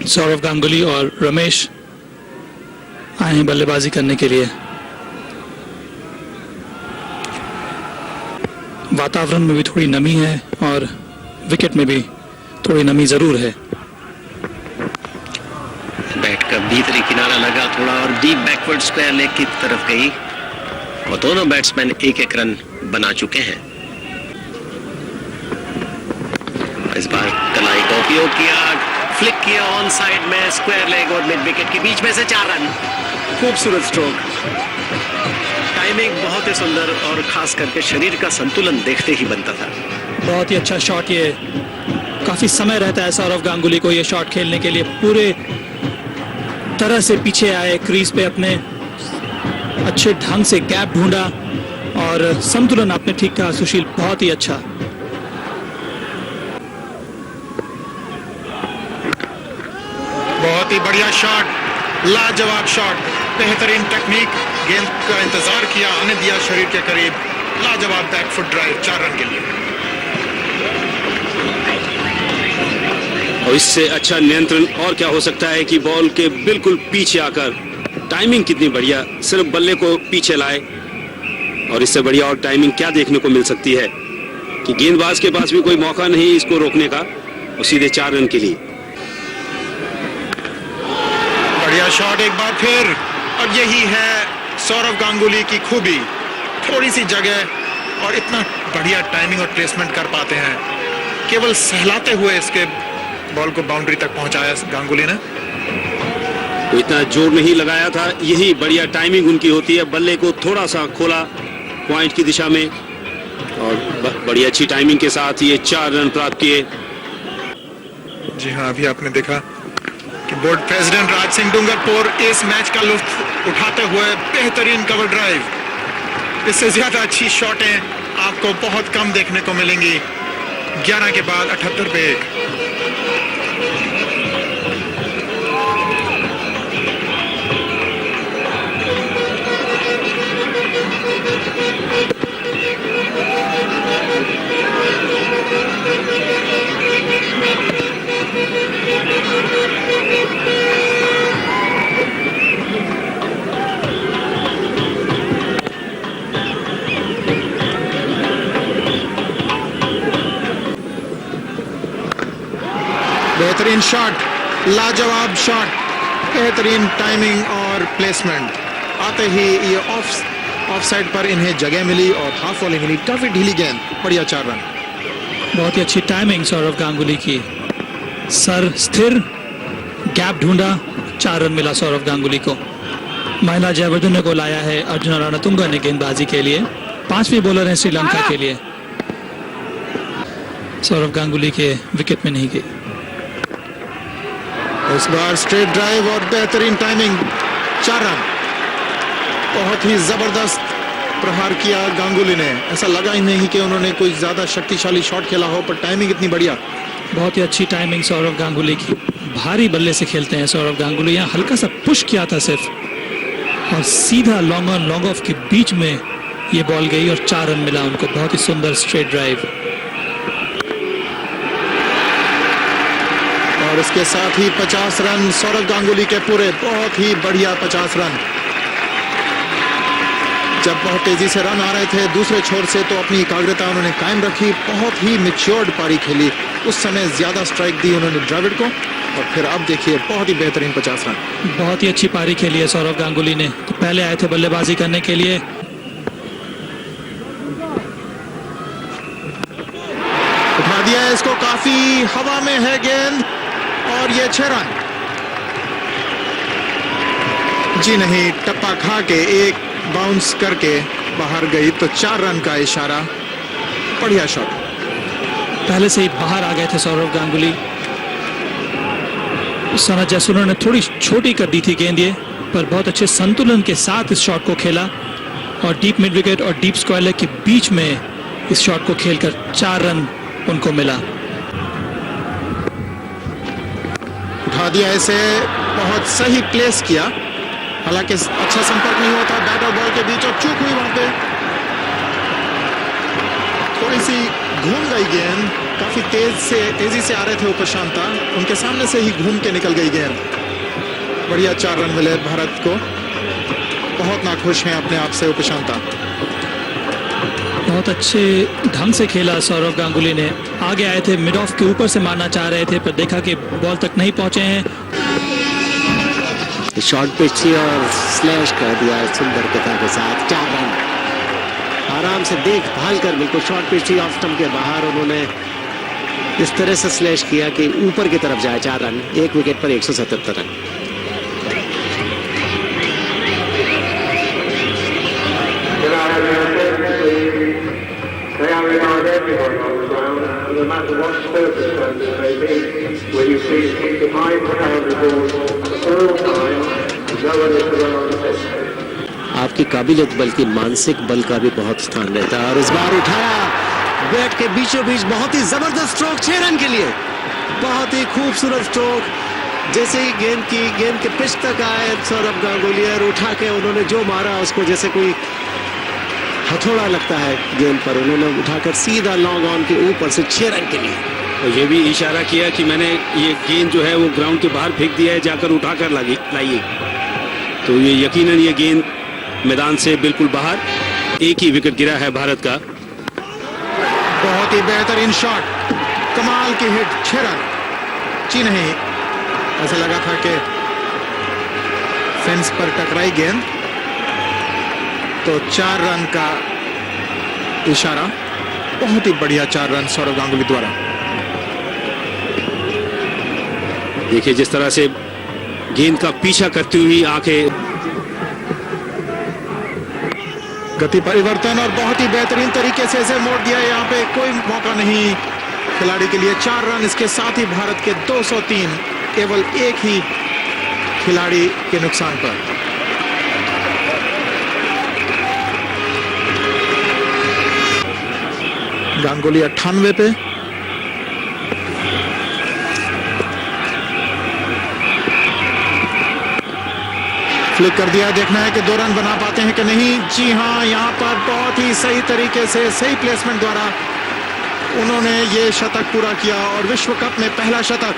सौरव गांगुली और रमेश आए हैं बल्लेबाजी करने के लिए। वातावरण में भी थोड़ी नमी है और विकेट में भी थोड़ी नमी जरूर है। बैट का भीतरी किनारा लगा थोड़ा और डीप बैकवर्ड स्क्वायर लेग की तरफ गई और दोनों बैट्समैन एक एक रन बना चुके हैं। इस बार कलाई का उपयोग किया, फ्लिक किया ऑन साइड में स्क्वायर लेग और मिड विकेट के बीच में से 4 रन। खूबसूरत स्ट्रोक, टाइमिंग बहुत ही सुंदर और खास करके शरीर का संतुलन देखते ही बनता था। बहुत ही अच्छा शॉट, ये काफी समय रहता है सौरव गांगुली को ये शॉट खेलने के लिए। पूरे तरह से पीछे आए क्रीज पे, अपने अच्छे ढंग से गैप ढूंढा और संतुलन आपने ठीक कहा सुशील, बहुत ही अच्छा। बहुत ही बढ़िया शॉट, लाजवाब शॉट, बेहतरीन टेक्निक, गेंद का इंतजार किया, आने दिया शरीर के करीब, लाजवाब बैकफुट ड्राइव 4 रन के लिए। और इससे अच्छा नियंत्रण और क्या हो सकता है कि बॉल के बिल्कुल पीछे आकर, टाइमिंग कितनी बढ़िया, सिर्फ बल्ले को पीछे लाए। और इससे बढ़िया और टाइमिंग क्या देखने को मिल सकती है कि गेंदबाज के पास भी कोई मौका नहीं इसको रोकने का, और सीधे 4 रन के लिए। बढ़िया शॉट एक बार फिर, और यही है सौरव गांगुली की खूबी, थोड़ी सी जगह और इतना बढ़िया टाइमिंग और प्लेसमेंट कर पाते हैं। केवल सहलाते हुए इसके बॉल को बाउंड्री तक पहुंचाया गांगुली ने। तो इतना जोर नहीं लगाया था, यही बढ़िया टाइमिंग उनकी होती है। बल्ले को थोड़ा सा खोला पॉइंट की दिशा में और बड़ी अच्छी टाइमिंग के साथ ये 4 रन प्राप्त किए। जी हाँ, अभी आपने देखा कि बोर्ड प्रेसिडेंट राज सिंह डूंगरपुर इस मैच का लुत्फ उठाते हुए बेहतरीन कवर ड्राइव। इससे ज्यादा अच्छी शॉटें आपको बहुत कम देखने को मिलेंगी। 11 के बाद 78 पे 1। बेहतरीन शॉट, लाजवाब शॉट, बेहतरीन टाइमिंग और प्लेसमेंट। आते ही ये ऑफ साइड पर इन्हें जगह मिली और हाफ वॉली मिली, काफी ढीली गेंद, बढ़िया 4 रन। बहुत ही अच्छी टाइमिंग सौरव गांगुली की, सर स्थिर, गैप ढूंढा, 4 रन मिला सौरव गांगुली को। महिला जयवर्धने को लाया है अर्जुन रणतुंगा ने गेंदबाजी के लिए, 5वीं बॉलर है श्रीलंका के लिए। सौरव गांगुली के विकेट में नहीं गई। इस बार स्ट्रेट ड्राइव और बेहतरीन टाइमिंग, 4 रन। बहुत ही जबरदस्त प्रहार किया गांगुली ने, ऐसा लगा ही नहीं कि उन्होंने कोई ज्यादा शक्तिशाली शॉट खेला हो, पर टाइमिंग इतनी बढ़िया। बहुत ही अच्छी टाइमिंग सौरव गांगुली की, भारी बल्ले से खेलते हैं सौरव गांगुली। यहाँ हल्का सा पुश किया था सिर्फ, और सीधा लॉन्ग ऑन लॉन्ग ऑफ के बीच में ये बॉल गई और 4 रन मिला उनको। बहुत ही सुंदर स्ट्रेट ड्राइव। और इसके साथ ही 50 रन सौरव गांगुली के पूरे, बहुत ही बढ़िया 50 रन। जब बहुत तेजी से रन आ रहे थे दूसरे छोर से, तो अपनी एकाग्रता उन्होंने कायम रखी, बहुत ही मैच्योर्ड पारी खेली। उस समय ज्यादा स्ट्राइक दी उन्होंने द्रविड़ को, और फिर अब देखिए बहुत ही बेहतरीन 50 रन। बहुत ही अच्छी पारी खेली है सौरव गांगुली ने। तो पहले आए थे बल्लेबाजी करने के लिए, उठा दिया है इसको, काफी हवा में है गेंद, और ये 6 रन। जी नहीं, टप्पा खा के एक बाउंस करके बाहर गई, तो 4 रन का इशारा। बढ़िया शॉट, पहले से ही बाहर आ गए थे सौरव गांगुली। उस समय जैसुलर ने थोड़ी छोटी कर दी थी गेंद ये, पर बहुत अच्छे संतुलन के साथ इस शॉट को खेला और डीप मिड विकेट और डीप स्क्वायर लेग के बीच में इस शॉट को खेलकर 4 रन उनको मिला। उठा दिया इसे, बहुत सही प्लेस किया, हालांकि अच्छा संपर्क नहीं हुआ था बैट और बॉल के बीच, और चूक हुई वहां पे। थोड़ी सी घूम गई गेंद, काफी तेजी से आ रहे थे उपशांता, उनके सामने से ही घूम के निकल गई गेंद। बढ़िया 4 रन मिले भारत को, बहुत नाखुश हैं अपने आप से उपशांता। बहुत अच्छे ढंग से खेला सौरव गांगुली ने। आगे आए थे, मिड ऑफ के ऊपर से मारना चाह रहे थे, पर देखा कि बॉल तक नहीं पहुंचे हैं। शॉर्ट पिच थी और स्लैश कर दिया सुंदर पिता के साथ। 4 रन आराम से देखभाल कर, बिल्कुल शॉर्ट पिच थी, ऑफ स्टंप के बाहर उन्होंने इस तरह से स्लैश किया कि ऊपर की तरफ जाए। 4 रन, 1 विकेट पर 177 run. They are regarded everyone on the ground, no matter what circumstances may be. When you see it keep the high priority ball all time, no one is to run on the pitch. आपकी काबिलियत बल्कि मानसिक बल का भी बहुत स्थान रहता है। और इस बार उठाया बैट के बीचों बीच, बहुत ही जबरदस्त स्ट्रोक 6 रन के लिए। बहुत ही खूबसूरत स्ट्रोक, जैसे ही गेंद के पिच तक आए सौरभ गांगुली और उठा के उन्होंने जो मारा उसको जैसे कोई हथौड़ा लगता है गेंद पर, उन्होंने उठाकर सीधा लॉन्ग ऑन के ऊपर से 6 रन के लिए। और ये भी इशारा किया कि मैंने ये गेंद जो है वो ग्राउंड के बाहर फेंक दिया है, जाकर उठाकर लाइए। तो ये यकीनन ये गेंद मैदान से बिल्कुल बाहर। एक ही विकेट गिरा है भारत का। बहुत ही बेहतरीन शॉट, कमाल की हिट, 6 रन। जी नहीं, ऐसा लगा था कि फेंस पर टकराई गेंद, तो 4 रन का इशारा। बहुत ही बढ़िया 4 रन सौरव गांगुली द्वारा। देखिए जिस तरह से गेंद का पीछा करती हुई आंखें, गति परिवर्तन और बहुत ही बेहतरीन तरीके से इसे मोड़ दिया। यहाँ पे कोई मौका नहीं खिलाड़ी के लिए। 4 रन, इसके साथ ही भारत के 203 केवल एक ही खिलाड़ी के नुकसान पर। गांगुली 98 पे। फ्लिक कर दिया, देखना है कि 2 रन बना पाते हैं कि नहीं। जी हाँ, यहाँ पर बहुत ही सही तरीके से, सही प्लेसमेंट द्वारा उन्होंने ये शतक पूरा किया और विश्व कप में पहला शतक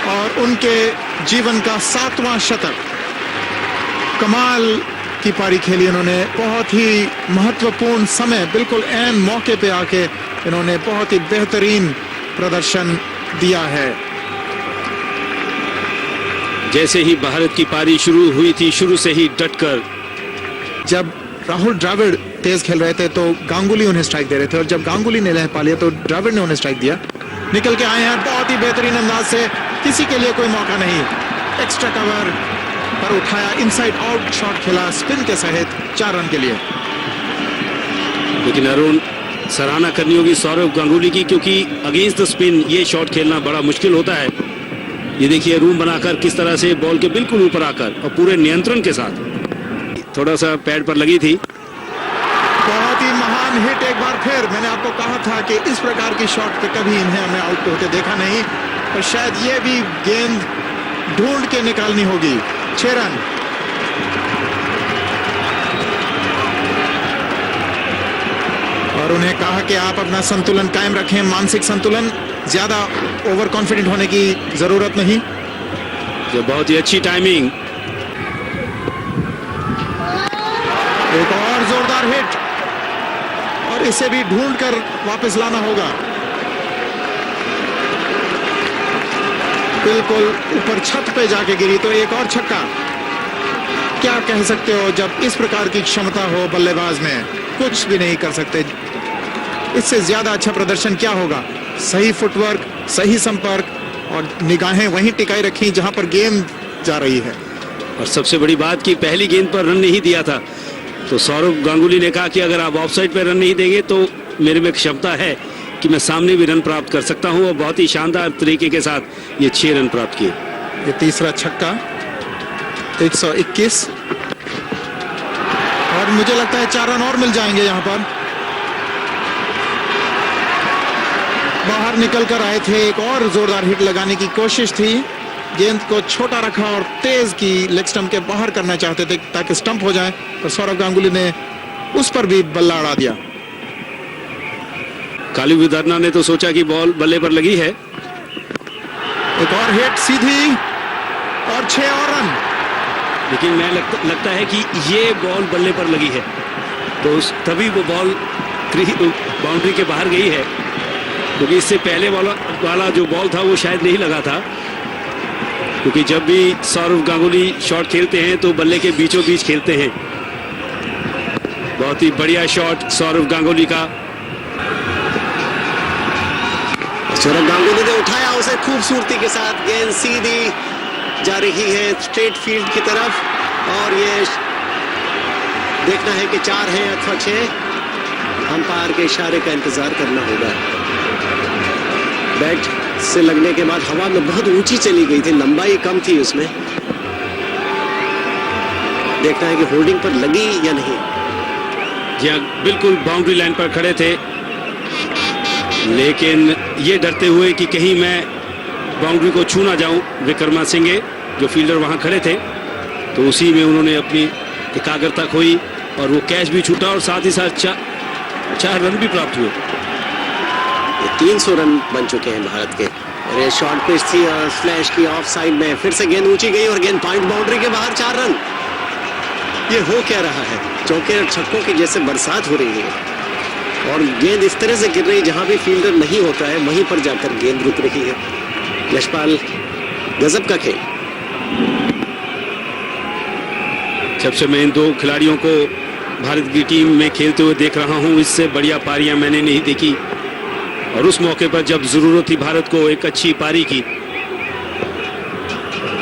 और उनके जीवन का 7वां शतक। कमाल की पारी खेली इन्होंने, बहुत ही महत्वपूर्ण समय, बिल्कुल ऐन मौके पे आके इन्होंने बहुत ही बेहतरीन प्रदर्शन दिया है। जैसे ही भारत की पारी शुरू हुई थी, शुरू से ही डटकर, जब राहुल द्रविड़ तेज खेल रहे थे तो गांगुली उन्हें स्ट्राइक दे रहे थे, और जब गांगुली ने लह पा लिया तो द्रविड़ ने उन्हें स्ट्राइक दिया। निकल के आए हैं बहुत ही बेहतरीन अंदाज से, किसी के लिए कोई मौका नहीं। एक्स्ट्रा कवर पर उठाया, इनसाइड आउट शॉट खेला स्पिन के सहित 4 रन के लिए। लेकिन अरुण, सराहना करनी होगी सौरव गांगुली की, क्योंकि अगेंस्ट द स्पिन ये शॉट खेलना बड़ा मुश्किल होता है। ये देखिए रूम बनाकर किस तरह से बॉल के बिल्कुल ऊपर आकर और पूरे नियंत्रण के साथ, थोड़ा सा पैड पर लगी थी। बहुत ही महान हिट एक बार फिर। मैंने आपको कहा था कि इस प्रकार की शॉट पे कभी इन्हें हमें आउट होते देखा नहीं, पर शायद ये भी गेंद ढूंढ के निकालनी होगी। 6 रन। और उन्हें कहा कि आप अपना संतुलन कायम रखें, मानसिक संतुलन, ज्यादा ओवर कॉन्फिडेंट होने की जरूरत नहीं। जो बहुत ही अच्छी टाइमिंग। एक और जोरदार हिट, और इसे भी ढूंढ कर वापस लाना होगा। बिल्कुल ऊपर छत पे जाके गिरी, तो एक और छक्का। क्या कह सकते हो जब इस प्रकार की क्षमता हो बल्लेबाज में, कुछ भी नहीं कर सकते। इससे ज्यादा अच्छा प्रदर्शन क्या होगा। सही फुटवर्क, सही संपर्क और निगाहें वहीं टिकाई रखी जहां पर गेंद जा रही है। और सबसे बड़ी बात कि पहली गेंद पर रन नहीं दिया था, तो सौरव गांगुली ने कहा कि अगर आप ऑफसाइड पर रन नहीं देंगे तो मेरे में क्षमता है कि मैं सामने भी रन प्राप्त कर सकता हूं, और बहुत ही शानदार तरीके के साथ ये 6 रन प्राप्त किए। ये तीसरा छक्का, 121, और मुझे लगता है 4 रन और मिल जाएंगे। यहां पर बाहर निकल कर आए थे, एक और जोरदार हिट लगाने की कोशिश थी। गेंद को छोटा रखा और तेज की लेग स्टंप के बाहर करना चाहते थे ताकि स्टंप हो जाए, और सौरव गांगुली ने उस पर भी बल्ला अड़ा दिया। काली विदर्ना ने तो सोचा कि बॉल बल्ले पर लगी है। एक और हिट सीधी और 6 और रन। लेकिन मैं लगता है कि ये बॉल बल्ले पर लगी है, तो तभी वो बॉल बाउंड्री के बाहर गई है, क्योंकि इससे पहले वाला जो बॉल था वो शायद नहीं लगा था, क्योंकि जब भी सौरव गांगुली शॉट खेलते हैं तो बल्ले के बीचों बीच खेलते हैं। बहुत ही बढ़िया शॉट सौरव गांगुली का। सौरव गांगुली ने उठाया उसे खूबसूरती के साथ, गेंद सीधी जा रही है स्ट्रेट फील्ड की तरफ, और ये देखना है कि 4 है अथवा 6। अंपायर के इशारे का इंतजार करना होगा। बैट से लगने के बाद हवा में बहुत ऊंची चली गई थी, लंबाई कम थी उसमें। देखना है कि होल्डिंग पर लगी या नहीं। जी हाँ, बिल्कुल बाउंड्री लाइन पर खड़े थे, लेकिन ये डरते हुए कि कहीं मैं बाउंड्री को छू ना जाऊं, विक्रमासिंघे जो फील्डर वहां खड़े थे, तो उसी में उन्होंने अपनी एकाग्रता खोई और वो कैच भी छूटा और साथ ही साथ 4 रन भी प्राप्त हुए। 300 रन बन चुके हैं भारत के। और ये शॉर्ट पिच थी और स्लैश की ऑफ साइड में, फिर से गेंद ऊंची गई और गेंद पॉइंट बाउंड्री के बाहर 4 रन। ये हो क्या रहा है? चौके और छक्कों की जैसे बरसात हो रही है और गेंद इस तरह से गिर रही है जहां भी फील्डर नहीं होता है वहीं पर जाकर गेंद रुक रही है। यशपाल, गजब का खेल। जब से मैं इन 2 खिलाड़ियों को भारत की टीम में खेलते हुए देख रहा हूं, इससे बढ़िया पारियां मैंने नहीं देखी। और उस मौके पर जब जरूरत थी भारत को एक अच्छी पारी की,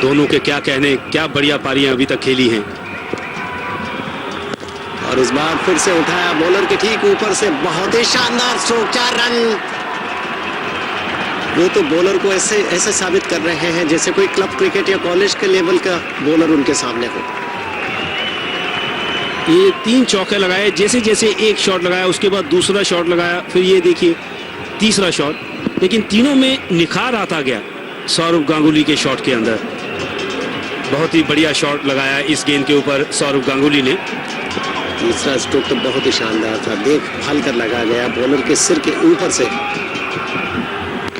दोनों के क्या कहने, क्या बढ़िया पारियां अभी तक खेली हैं। और इस बार फिर से उठाया बॉलर के ठीक ऊपर से, बहुत ही शानदार स्ट्रोक, 4 रन। वो तो बॉलर को ऐसे साबित कर रहे हैं जैसे कोई क्लब क्रिकेट या कॉलेज के लेवल का बॉलर उनके सामने हो। ये 3 चौके लगाए, जैसे जैसे एक शॉट लगाया उसके बाद दूसरा शॉट लगाया, फिर ये देखिए तीसरा शॉट, लेकिन तीनों में निखार आता गया सौरव गांगुली के शॉट के अंदर। बहुत ही बढ़िया शॉट लगाया इस गेंद के ऊपर सौरव गांगुली ने। तीसरा स्ट्रोक तो बहुत ही शानदार था, देख भाल कर लगा गया बॉलर के सिर के ऊपर से,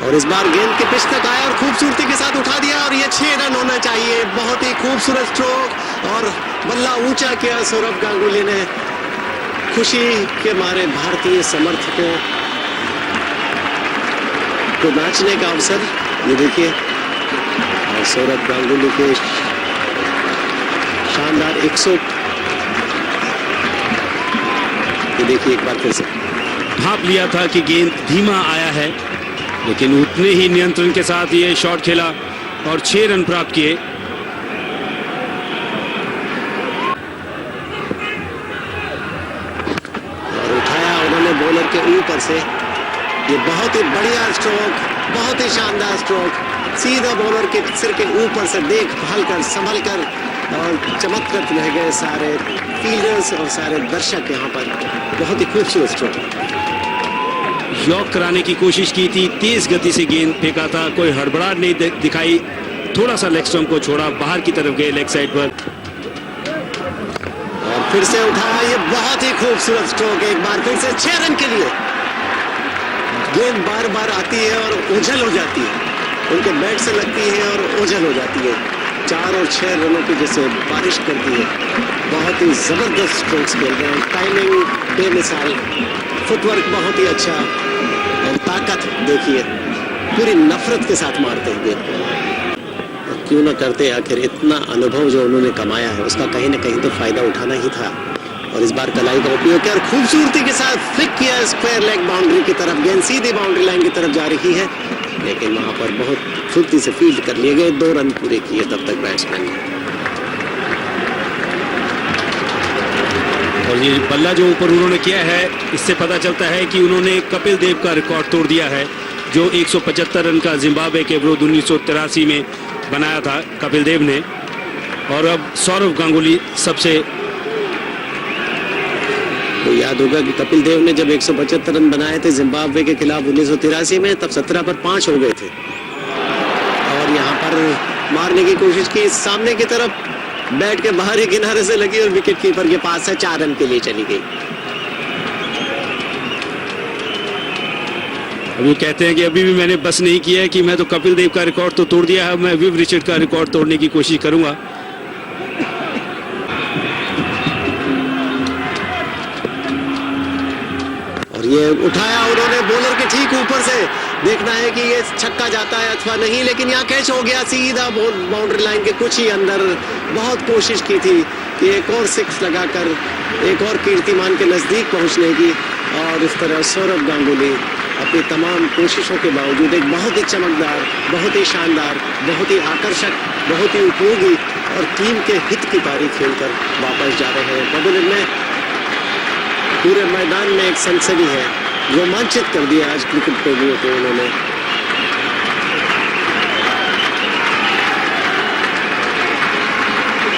और इस बार गेंद के पिच तक आया और खूबसूरती के साथ उठा दिया, और ये 6 रन होना चाहिए। बहुत ही खूबसूरत स्ट्रोक और बल्ला ऊंचा किया सौरव गांगुली ने। खुशी के मारे भारतीय समर्थकों को नाचने का अवसर, ये देखिए, और सौरव गांगुली के शानदार 100। ये देखिए एक बार फिर से भाप लिया था कि गेंद धीमा आया है, लेकिन उतने ही नियंत्रण के साथ ये शॉट खेला और 6 रन प्राप्त किए। और उठाया उन्होंने बॉलर के ऊपर से, ये बहुत ही बढ़िया स्ट्रोक, बहुत ही शानदार स्ट्रोक, सीधा बॉलर के सिर के ऊपर से, देख भाल कर संभल कर, और चमत्कृत रह गए सारे फील्डर्स और सारे दर्शक यहाँ पर। बहुत ही खूबसूरत स्ट्रोक। यॉक कराने की कोशिश की थी, तेज गति से गेंद फेंका था, कोई हड़बड़ाहट नहीं दिखाई, थोड़ा सा लेग स्टंप को छोड़ा, बाहर की तरफ गए लेग साइड पर, और फिर से उठाया। ये बहुत ही खूबसूरत स्ट्रोक, एक बार फिर से 6 रन के लिए। गेंद बार बार आती है और ओझल हो जाती है, उनके बैट से लगती है और ओझल हो जाती है। 4 और 6 रनों की जैसे बारिश करती है। बहुत ही जबरदस्त स्ट्रोक्स खेल रहे हैं, टाइमिंग बेमिसाल, फुटवर्क बहुत ही अच्छा, और ताकत देखिए, पूरी नफरत के साथ मारते हुए। क्यों ना करते, आखिर इतना अनुभव जो उन्होंने कमाया है उसका कहीं ना कहीं तो फायदा उठाना ही था। और इस बार कलाई का उपयोग किया और खूबसूरती के साथ फ्लिक किया स्क्वायर लेग बाउंड्री की तरफ। गेंद सीधी बाउंड्री लाइन की तरफ जा रही है, लेकिन वहां पर बहुत फुर्ती से फील्ड कर लिए गए। 2 रन पूरे किए तब तक बैट्समैन ने। और ये बल्ला जो ऊपर उन्होंने किया है, इससे पता चलता है कि उन्होंने कपिल देव का रिकॉर्ड तोड़ दिया है, जो 175 रन का जिम्बाब्वे के विरुद्ध 1983 में बनाया था कपिल देव ने। और अब सौरव गांगुली सबसे, तो याद होगा कि कपिल देव ने जब 175 रन बनाए थे जिम्बाब्वे के खिलाफ 1983 में, तब 17 पर 5 हो गए थे। और यहाँ पर मारने की कोशिश की, सामने की तरफ बैट के बाहरी किनारे से लगी और विकेट कीपर के पास से 4 रन के लिए चली गई। अब वो कहते हैं कि अभी भी मैंने बस नहीं किया है कि मैं तो कपिल देव का रिकॉर्ड तो तोड़ दिया है, मैं विव रिचर्ड का रिकॉर्ड तोड़ने की कोशिश करूंगा। और ये उठाया उन्होंने बॉलर के ठीक ऊपर से, देखना है कि ये छक्का जाता है अथवा नहीं, लेकिन यहाँ कैच हो गया सीधा बाउंड्री लाइन के कुछ ही अंदर। बहुत कोशिश की थी कि एक और 6 लगाकर एक और कीर्तिमान के नजदीक पहुंचने की, और इस तरह सौरव गांगुली अपनी तमाम कोशिशों के बावजूद एक बहुत ही चमकदार, बहुत ही शानदार, बहुत ही आकर्षक, बहुत ही उपयोगी और टीम के हित की पारी खेलकर वापस जा रहे हैं पवेलियन में। पूरे मैदान में एक सनसनी है, रोमांचित कर दिया आज क्रिकेट प्रेमियों को उन्होंने।